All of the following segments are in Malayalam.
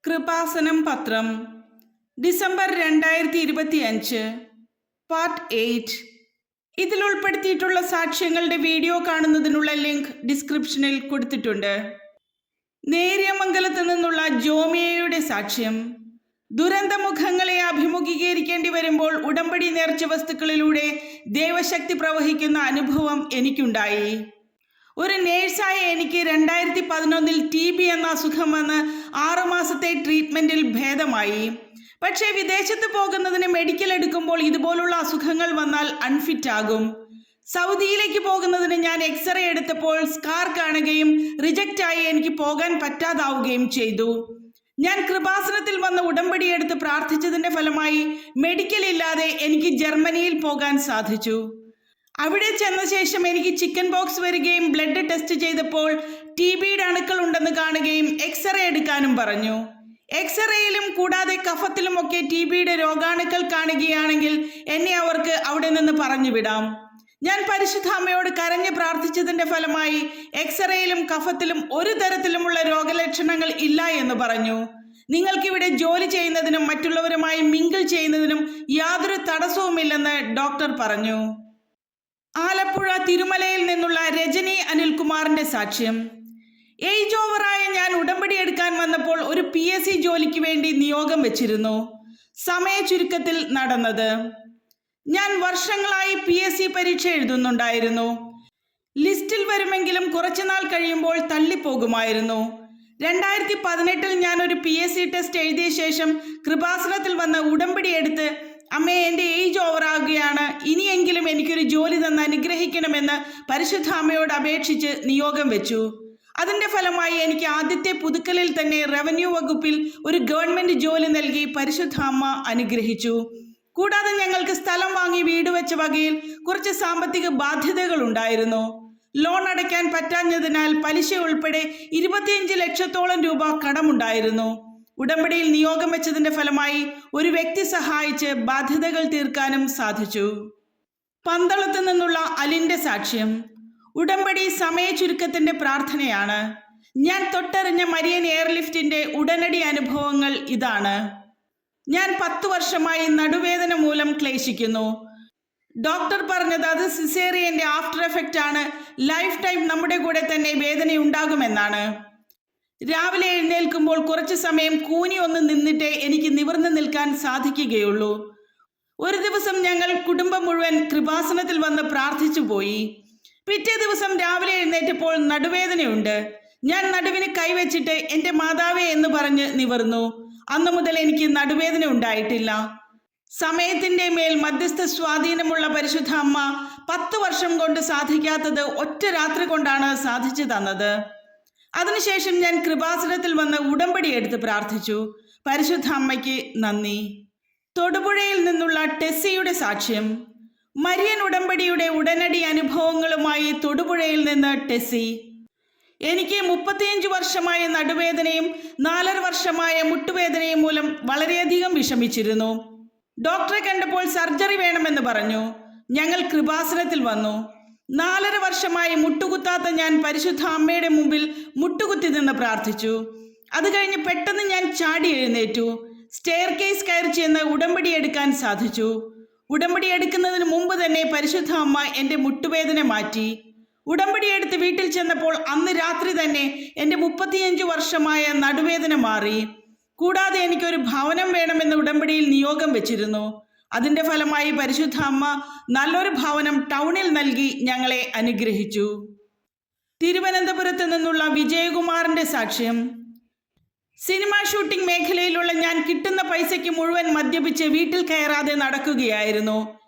കൃപാസനം പത്രം ഡിസംബർ 2025 പാർട്ട് 8. ഇതിൽ ഉൾപ്പെടുത്തിയിട്ടുള്ള സാക്ഷ്യങ്ങളുടെ വീഡിയോ കാണുന്നതിനുള്ള ലിങ്ക് ഡിസ്ക്രിപ്ഷനിൽ കൊടുത്തിട്ടുണ്ട്. നേര്യമംഗലത്ത് നിന്നുള്ള ജോമിയയുടെ സാക്ഷ്യം. ദുരന്തമുഖങ്ങളെ അഭിമുഖീകരിക്കേണ്ടി വരുമ്പോൾ ഉടമ്പടി നേർച്ച വസ്തുക്കളിലൂടെ ദൈവശക്തി പ്രവഹിക്കുന്ന അനുഭവം എനിക്കുണ്ടായി. ഒരു നേഴ്സായ എനിക്ക് 2011 TB എന്ന അസുഖം വന്ന് 6 മാസത്തെ ട്രീറ്റ്മെൻറ്റിൽ ഭേദമായി. പക്ഷേ വിദേശത്ത് പോകുന്നതിന് മെഡിക്കൽ എടുക്കുമ്പോൾ ഇതുപോലുള്ള അസുഖങ്ങൾ വന്നാൽ അൺഫിറ്റ് ആകും. സൗദിയിലേക്ക് പോകുന്നതിന് ഞാൻ എക്സ്റേ എടുത്തപ്പോൾ സ്കാർ കാണുകയും റിജക്റ്റായി എനിക്ക് പോകാൻ പറ്റാതാവുകയും ചെയ്തു. ഞാൻ കൃപാസനത്തിൽ വന്ന് ഉടമ്പടി എടുത്ത് പ്രാർത്ഥിച്ചതിൻ്റെ ഫലമായി മെഡിക്കൽ ഇല്ലാതെ എനിക്ക് ജർമ്മനിയിൽ പോകാൻ സാധിച്ചു. അവിടെ ചെന്ന ശേഷം എനിക്ക് ചിക്കൻ ബോക്സ് വരികയും ബ്ലഡ് ടെസ്റ്റ് ചെയ്തപ്പോൾ TBയുടെ അണുക്കൾ ഉണ്ടെന്ന് കാണുകയും എക്സ്റേ എടുക്കാനും പറഞ്ഞു. എക്സ്റേയിലും കൂടാതെ കഫത്തിലുമൊക്കെ TBയുടെ രോഗാണുക്കൾ കാണുകയാണെങ്കിൽ എന്നെ അവർക്ക് അവിടെ നിന്ന് പറഞ്ഞു വിടാം. ഞാൻ പരിശുദ്ധ അമ്മയോട് കരഞ്ഞ് പ്രാർത്ഥിച്ചതിൻ്റെ ഫലമായി എക്സ്റേയിലും കഫത്തിലും ഒരു തരത്തിലുമുള്ള രോഗലക്ഷണങ്ങൾ ഇല്ല എന്ന് പറഞ്ഞു. നിങ്ങൾക്കിവിടെ ജോലി ചെയ്യുന്നതിനും മറ്റുള്ളവരുമായി മിങ്കിൾ ചെയ്യുന്നതിനും യാതൊരു തടസ്സവുമില്ലെന്ന് ഡോക്ടർ പറഞ്ഞു. ആലപ്പുഴ തിരുമലയിൽ നിന്നുള്ള രജനി അനിൽകുമാറിന്റെ സാക്ഷ്യം. ഏജ് ഓവറായ ഞാൻ ഉടമ്പടി എടുക്കാൻ വന്നപ്പോൾ ഒരു PSC ജോലിക്ക് വേണ്ടി നിയോഗം വെച്ചിരുന്നു. സമയ ചുരുക്കത്തിൽ നടന്നത്. ഞാൻ വർഷങ്ങളായി PSC പരീക്ഷ എഴുതുന്നുണ്ടായിരുന്നു. ലിസ്റ്റിൽ വരുമെങ്കിലും കുറച്ചുനാൾ കഴിയുമ്പോൾ തള്ളിപ്പോകുമായിരുന്നു. 2018 ഞാൻ ഒരു PSC ടെസ്റ്റ് എഴുതിയ ശേഷം കൃപാസനത്തിൽ വന്ന് ഉടമ്പടി എടുത്ത് അമ്മേ, എൻ്റെ ഏജ് ഓവറാകുകയാണ്, ഇനിയെങ്കിലും എനിക്കൊരു ജോലി തന്ന് അനുഗ്രഹിക്കണമെന്ന് പരിശുദ്ധ അമ്മയോട് അപേക്ഷിച്ച് നിയോഗം വെച്ചു. അതിൻ്റെ ഫലമായി എനിക്ക് ആദ്യത്തെ പുതുക്കലിൽ തന്നെ റവന്യൂ വകുപ്പിൽ ഒരു ഗവൺമെൻറ് ജോലി നൽകി പരിശുദ്ധ അമ്മ അനുഗ്രഹിച്ചു. കൂടാതെ ഞങ്ങൾക്ക് സ്ഥലം വാങ്ങി വീട് വെച്ച വകയിൽ കുറച്ച് സാമ്പത്തിക ബാധ്യതകൾ ഉണ്ടായിരുന്നു. ലോൺ അടയ്ക്കാൻ പറ്റാഞ്ഞതിനാൽ പലിശ ഉൾപ്പെടെ 25 ലക്ഷത്തോളം രൂപ കടമുണ്ടായിരുന്നു. ഉടമ്പടിയിൽ നിയോഗം വെച്ചതിൻ്റെ ഫലമായി ഒരു വ്യക്തി സഹായിച്ച് ബാധ്യതകൾ തീർക്കാനും സാധിച്ചു. പന്തളത്ത് നിന്നുള്ള അലിൻ്റെ സാക്ഷ്യം. ഉടമ്പടി സമയ ചുരുക്കത്തിൻ്റെ പ്രാർത്ഥനയാണ്. ഞാൻ തൊട്ടറിഞ്ഞ മരിയൻ എയർലിഫ്റ്റിൻ്റെ ഉടനടി അനുഭവങ്ങൾ ഇതാണ്. ഞാൻ 10 വർഷമായി നടുവേദന മൂലം ക്ലേശിക്കുന്നു. ഡോക്ടർ പറഞ്ഞത് അത് സിസേറിയൻ്റെ ആഫ്റ്റർ എഫക്റ്റ് ആണ്. ലൈഫ് ടൈം നമ്മുടെ കൂടെ തന്നെ വേദനയുണ്ടാകുമെന്നാണ്. രാവിലെ എഴുന്നേൽക്കുമ്പോൾ കുറച്ചു സമയം കൂനി ഒന്ന് നിന്നിട്ടേ എനിക്ക് നിവർന്നു നിൽക്കാൻ സാധിക്കുകയുള്ളൂ. ഒരു ദിവസം ഞങ്ങൾ കുടുംബം മുഴുവൻ കൃപാസനത്തിൽ വന്ന് പ്രാർത്ഥിച്ചു പോയി. പിറ്റേ ദിവസം രാവിലെ എഴുന്നേറ്റപ്പോൾ നടുവേദനയുണ്ട്. ഞാൻ നടുവിന് കൈവച്ചിട്ട് എൻ്റെ മാതാവേ എന്ന് പറഞ്ഞ് നിവർന്നു. അന്നു മുതൽ എനിക്ക് നടുവേദന ഉണ്ടായിട്ടില്ല. സമയത്തിൻ്റെ മേൽ മധ്യസ്ഥ സ്വാധീനമുള്ള പരിശുദ്ധ അമ്മ 10 വർഷം കൊണ്ട് സാധിക്കാത്തത് ഒറ്റ രാത്രി കൊണ്ടാണ് സാധിച്ചു തന്നത്. അതിനുശേഷം ഞാൻ കൃപാസനത്തിൽ വന്ന് ഉടമ്പടി എടുത്ത് പ്രാർത്ഥിച്ചു. പരിശുദ്ധ അമ്മയ്ക്ക് നന്ദി. തൊടുപുഴയിൽ നിന്നുള്ള ടെസ്സിയുടെ സാക്ഷ്യം. മരിയൻ ഉടമ്പടിയുടെ ഉടനടി അനുഭവങ്ങളുമായി തൊടുപുഴയിൽ നിന്ന് ടെസ്സി. എനിക്ക് 35 വർഷമായ നടുവേദനയും 4.5 വർഷമായ മുട്ടുവേദനയും മൂലം വളരെയധികം വിഷമിച്ചിരുന്നു. ഡോക്ടറെ കണ്ടപ്പോൾ സർജറി വേണമെന്ന് പറഞ്ഞു. ഞങ്ങൾ കൃപാസനത്തിൽ വന്നു. 4.5 വർഷമായി മുട്ടുകുത്താത്ത ഞാൻ പരിശുദ്ധ അമ്മയുടെ മുമ്പിൽ മുട്ടുകുത്തി നിന്ന് പ്രാർത്ഥിച്ചു. അത് കഴിഞ്ഞ് പെട്ടെന്ന് ഞാൻ ചാടി എഴുന്നേറ്റു. സ്റ്റെയർ കേസ് കയറി ചെന്ന് ഉടമ്പടി എടുക്കാൻ സാധിച്ചു. ഉടമ്പടി എടുക്കുന്നതിന് മുമ്പ് തന്നെ പരിശുദ്ധ അമ്മ എൻ്റെ മുട്ടുവേദന മാറ്റി. ഉടമ്പടി എടുത്ത് വീട്ടിൽ ചെന്നപ്പോൾ അന്ന് രാത്രി തന്നെ എൻ്റെ 35 വർഷമായ നടുവേദന മാറി. കൂടാതെ എനിക്കൊരു ഭവനം വേണമെന്ന് ഉടമ്പടിയിൽ നിയോഗം വെച്ചിരുന്നു. അതിൻ്റെ ഫലമായി പരിശുദ്ധ അമ്മ നല്ലൊരു ഭവനം ടൗണിൽ നൽകി ഞങ്ങളെ അനുഗ്രഹിച്ചു. തിരുവനന്തപുരത്ത് നിന്നുള്ള വിജയകുമാറിൻ്റെ സാക്ഷ്യം. സിനിമ ഷൂട്ടിംഗ് മേഖലയിലുള്ള ഞാൻ കിട്ടുന്ന പൈസയ്ക്ക് മുഴുവൻ മദ്യപിച്ച് വീട്ടിൽ കയറാതെ നടക്കുകയായിരുന്നു.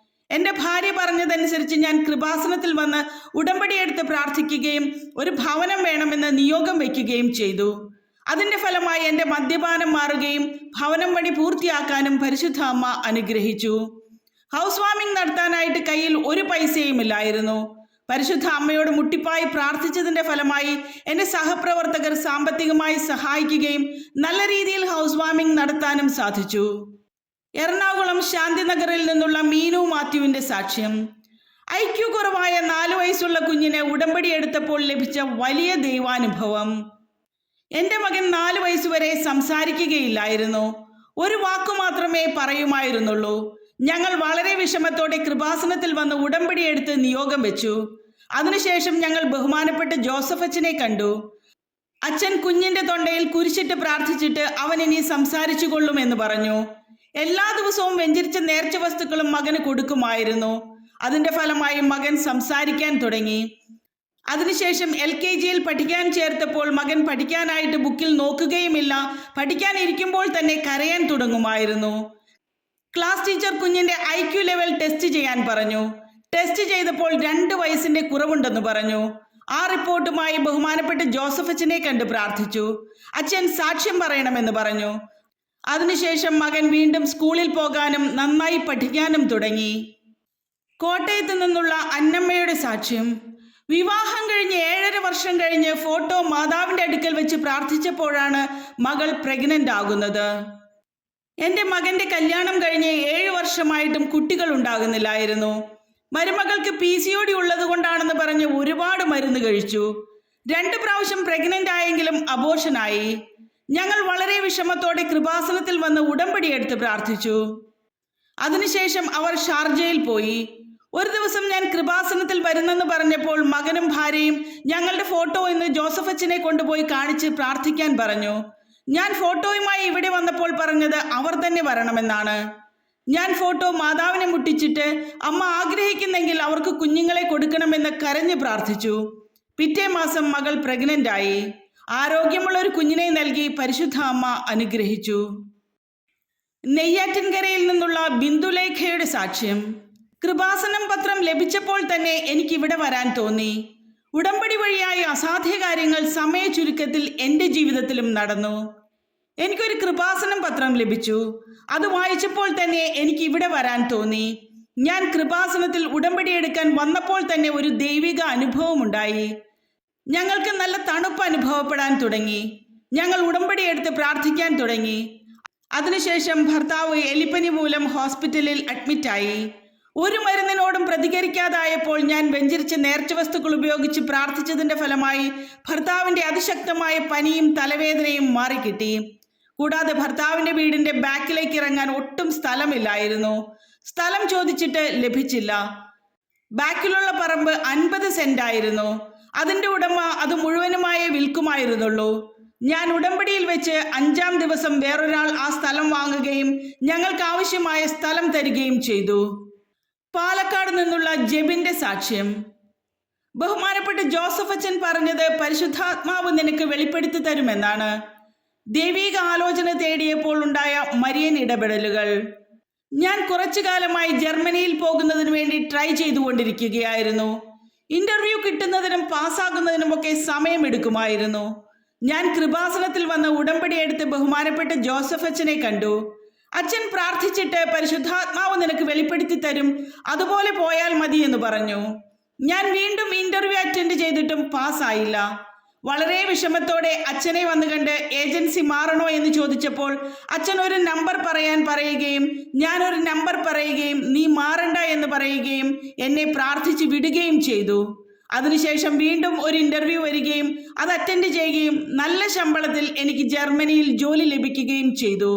എൻ്റെ ഭാര്യ പറഞ്ഞതനുസരിച്ച് ഞാൻ കൃപാസനത്തിൽ വന്ന് ഉടമ്പടി എടുത്ത് പ്രാർത്ഥിക്കുകയും ഒരു ഭവനം വേണമെന്ന് നിയോഗം വയ്ക്കുകയും ചെയ്തു. അതിൻ്റെ ഫലമായി എൻ്റെ മദ്യപാനം മാറുകയും ഭവനം പണി പൂർത്തിയാക്കാനും പരിശുദ്ധ അമ്മ അനുഗ്രഹിച്ചു. ഹൗസ് വാമിംഗ് നടത്താനായിട്ട് കയ്യിൽ ഒരു പൈസയും ഇല്ലായിരുന്നു. പരിശുദ്ധ അമ്മയോട് മുട്ടിപ്പായി പ്രാർത്ഥിച്ചതിൻ്റെ ഫലമായി എൻ്റെ സഹപ്രവർത്തകർ സാമ്പത്തികമായി സഹായിക്കുകയും നല്ല രീതിയിൽ ഹൗസ് വാമിംഗ് നടത്താനും സാധിച്ചു. എറണാകുളം ശാന്തിനഗറിൽ നിന്നുള്ള മീനു മാത്യുവിൻ്റെ സാക്ഷ്യം. IQ കുറവായ 4 വയസ്സുള്ള കുഞ്ഞിന് ഉടമ്പടി എടുത്തപ്പോൾ ലഭിച്ച വലിയ ദൈവാനുഭവം. എൻ്റെ മകൻ 4 വയസ്സുവരെ സംസാരിക്കുകയില്ലായിരുന്നു. ഒരു വാക്കു മാത്രമേ പറയുമായിരുന്നുള്ളൂ. ഞങ്ങൾ വളരെ വിഷമത്തോടെ കൃപാസനത്തിൽ വന്ന് ഉടമ്പടി എടുത്ത് നിയോഗം വെച്ചു. അതിനുശേഷം ഞങ്ങൾ ബഹുമാനപ്പെട്ട ജോസഫ് അച്ഛനെ കണ്ടു. അച്ഛൻ കുഞ്ഞിന്റെ തൊണ്ടയിൽ കുരിശിട്ട് പ്രാർത്ഥിച്ചിട്ട് അവൻ ഇനി സംസാരിച്ചു കൊള്ളും എന്ന് പറഞ്ഞു. എല്ലാ ദിവസവും വെഞ്ചരിച്ച നേർച്ച വസ്തുക്കളും മകന് കൊടുക്കുമായിരുന്നു. അതിന്റെ ഫലമായി മകൻ സംസാരിക്കാൻ തുടങ്ങി. അതിനുശേഷം LKGയിൽ പഠിക്കാൻ ചേർത്തപ്പോൾ മകൻ പഠിക്കാനായിട്ട് ബുക്കിൽ നോക്കുകയുമില്ല. പഠിക്കാനിരിക്കുമ്പോൾ തന്നെ കരയാൻ തുടങ്ങുമായിരുന്നു. ക്ലാസ് ടീച്ചർ കുഞ്ഞിന്റെ IQ ലെവൽ ടെസ്റ്റ് ചെയ്യാൻ പറഞ്ഞു. ടെസ്റ്റ് ചെയ്തപ്പോൾ 2 വയസ്സിന്റെ കുറവുണ്ടെന്ന് പറഞ്ഞു. ആ റിപ്പോർട്ടുമായി ബഹുമാനപ്പെട്ട ജോസഫ് അച്ഛനെ കണ്ട് പ്രാർത്ഥിച്ചു. അച്ഛൻ സാക്ഷ്യം പറയണമെന്ന് പറഞ്ഞു. അതിനുശേഷം മകൻ വീണ്ടും സ്കൂളിൽ പോകാനും നന്നായി പഠിക്കാനും തുടങ്ങി. കോട്ടയത്ത് നിന്നുള്ള അന്നമ്മയുടെ സാക്ഷ്യം. വിവാഹം കഴിഞ്ഞ് 7.5 വർഷം കഴിഞ്ഞ് ഫോട്ടോ മാതാവിന്റെ അടുക്കൽ വെച്ച് പ്രാർത്ഥിച്ചപ്പോഴാണ് മകൾ പ്രഗ്നന്റ് ആകുന്നത്. എൻ്റെ മകന്റെ കല്യാണം കഴിഞ്ഞ് 7 വർഷമായിട്ടും കുട്ടികൾ ഉണ്ടാകുന്നില്ലായിരുന്നു. മരുമകൾക്ക് PCOD ഉള്ളത് കൊണ്ടാണെന്ന് പറഞ്ഞ് ഒരുപാട് മരുന്ന് കഴിച്ചു. 2 പ്രാവശ്യം പ്രഗ്നന്റ് ആയെങ്കിലും അബോർഷനായി. ഞങ്ങൾ വളരെ വിഷമത്തോടെ കൃപാസനത്തിൽ വന്ന് ഉടമ്പടി എടുത്ത് പ്രാർത്ഥിച്ചു. അതിനുശേഷം അവർ ഷാർജയിൽ പോയി. ഒരു ദിവസം ഞാൻ കൃപാസനത്തിൽ വരുന്നെന്ന് പറഞ്ഞപ്പോൾ മകനും ഭാര്യയും ഞങ്ങളുടെ ഫോട്ടോ ഇന്ന് ജോസഫ് അച്ഛനെ കൊണ്ടുപോയി കാണിച്ച് പ്രാർത്ഥിക്കാൻ പറഞ്ഞു. ഞാൻ ഫോട്ടോയുമായി ഇവിടെ വന്നപ്പോൾ പറഞ്ഞത് അവർ തന്നെ വരണമെന്നാണ്. ഞാൻ ഫോട്ടോ മാതാവിനെ മുട്ടിച്ചിട്ട് അമ്മ ആഗ്രഹിക്കുന്നെങ്കിൽ അവർക്ക് കുഞ്ഞുങ്ങളെ കൊടുക്കണമെന്ന് കരഞ്ഞ് പ്രാർത്ഥിച്ചു. പിറ്റേ മാസം മകൾ പ്രഗ്നന്റ് ആയി. ആരോഗ്യമുള്ള ഒരു കുഞ്ഞിനെ നൽകി പരിശുദ്ധ അമ്മ അനുഗ്രഹിച്ചു. നെയ്യാറ്റിൻകരയിൽ നിന്നുള്ള ബിന്ദുലേഖയുടെ സാക്ഷ്യം. കൃപാസനം പത്രം ലഭിച്ചപ്പോൾ തന്നെ എനിക്കിവിടെ വരാൻ തോന്നി. ഉടമ്പടി വഴിയായി അസാധ്യ കാര്യങ്ങൾ സമയ ചുരുക്കത്തിൽ എൻ്റെ ജീവിതത്തിലും നടന്നു. എനിക്കൊരു കൃപാസനം പത്രം ലഭിച്ചു. അത് വായിച്ചപ്പോൾ തന്നെ എനിക്ക് ഇവിടെ വരാൻ തോന്നി. ഞാൻ കൃപാസനത്തിൽ ഉടമ്പടി എടുക്കാൻ വന്നപ്പോൾ തന്നെ ഒരു ദൈവിക അനുഭവം ഉണ്ടായി. ഞങ്ങൾക്ക് നല്ല തണുപ്പ് അനുഭവപ്പെടാൻ തുടങ്ങി. ഞങ്ങൾ ഉടമ്പടി എടുത്ത് പ്രാർത്ഥിക്കാൻ തുടങ്ങി. അതിനുശേഷം ഭർത്താവ് എലിപ്പനി മൂലം ഹോസ്പിറ്റലിൽ അഡ്മിറ്റായി. ഒരു മരുന്നിനോടും പ്രതികരിക്കാതായപ്പോൾ ഞാൻ വെഞ്ചരിച്ച നേർച്ച വസ്തുക്കൾ ഉപയോഗിച്ച് പ്രാർത്ഥിച്ചതിന്റെ ഫലമായി ഭർത്താവിന്റെ അതിശക്തമായ പനിയും തലവേദനയും മാറിക്കിട്ടി. കൂടാതെ ഭർത്താവിന്റെ വീടിന്റെ ബാക്കിലേക്ക് ഇറങ്ങാൻ ഒട്ടും സ്ഥലമില്ലായിരുന്നു. സ്ഥലം ചോദിച്ചിട്ട് ലഭിച്ചില്ല. ബാക്കിലുള്ള പറമ്പ് 50 സെന്റ് ആയിരുന്നു. അതിന്റെ ഉടമ അത് മുഴുവനുമായി വിൽക്കുമായിരുന്നുള്ളൂ. ഞാൻ ഉടമ്പടിയിൽ വെച്ച് 5-ാം ദിവസം വേറൊരാൾ ആ സ്ഥലം വാങ്ങുകയും ഞങ്ങൾക്ക് ആവശ്യമായ സ്ഥലം തരികയും ചെയ്തു. പാലക്കാട് നിന്നുള്ള ജെബിന്റെ സാക്ഷ്യം. ബഹുമാനപ്പെട്ട ജോസഫ് അച്ഛൻ പറഞ്ഞത് പരിശുദ്ധാത്മാവ് നിനക്ക് വെളിപ്പെടുത്തി തരുമെന്നാണ്. ദൈവിക ആലോചന തേടിയപ്പോൾ ഉണ്ടായ മരിയൻ ഇടപെടലുകൾ. ഞാൻ കുറച്ചു കാലമായി ജർമ്മനിയിൽ പോകുന്നതിന് വേണ്ടി ട്രൈ ചെയ്തുകൊണ്ടിരിക്കുകയായിരുന്നു. ഇന്റർവ്യൂ കിട്ടുന്നതിനും പാസ്സാകുന്നതിനുമൊക്കെ സമയമെടുക്കുമായിരുന്നു. ഞാൻ കൃപാസനത്തിൽ വന്ന് ഉടമ്പടി എടുത്ത് ബഹുമാനപ്പെട്ട ജോസഫ് അച്ഛനെ കണ്ടു. അച്ഛൻ പ്രാർത്ഥിച്ചിട്ട് പരിശുദ്ധാത്മാവ് നിനക്ക് വെളിപ്പെടുത്തി തരും, അതുപോലെ പോയാൽ മതി എന്ന് പറഞ്ഞു. ഞാൻ വീണ്ടും ഇന്റർവ്യൂ അറ്റൻഡ് ചെയ്തിട്ടും പാസ്സായില്ല. വളരെ വിഷമത്തോടെ അച്ഛനെ വന്നു കണ്ട് ഏജൻസി മാറണോ എന്ന് ചോദിച്ചപ്പോൾ അച്ഛൻ ഒരു നമ്പർ പറയുകയും ഞാനൊരു നമ്പർ പറയുകയും നീ മാറണ്ട എന്ന് പറയുകയും എന്നെ പ്രാർത്ഥിച്ച് വിടുകയും ചെയ്തു. അതിനുശേഷം വീണ്ടും ഒരു ഇന്റർവ്യൂ വരികയും അത് അറ്റൻഡ് ചെയ്യുകയും നല്ല ശമ്പളത്തിൽ എനിക്ക് ജർമ്മനിയിൽ ജോലി ലഭിക്കുകയും ചെയ്തു.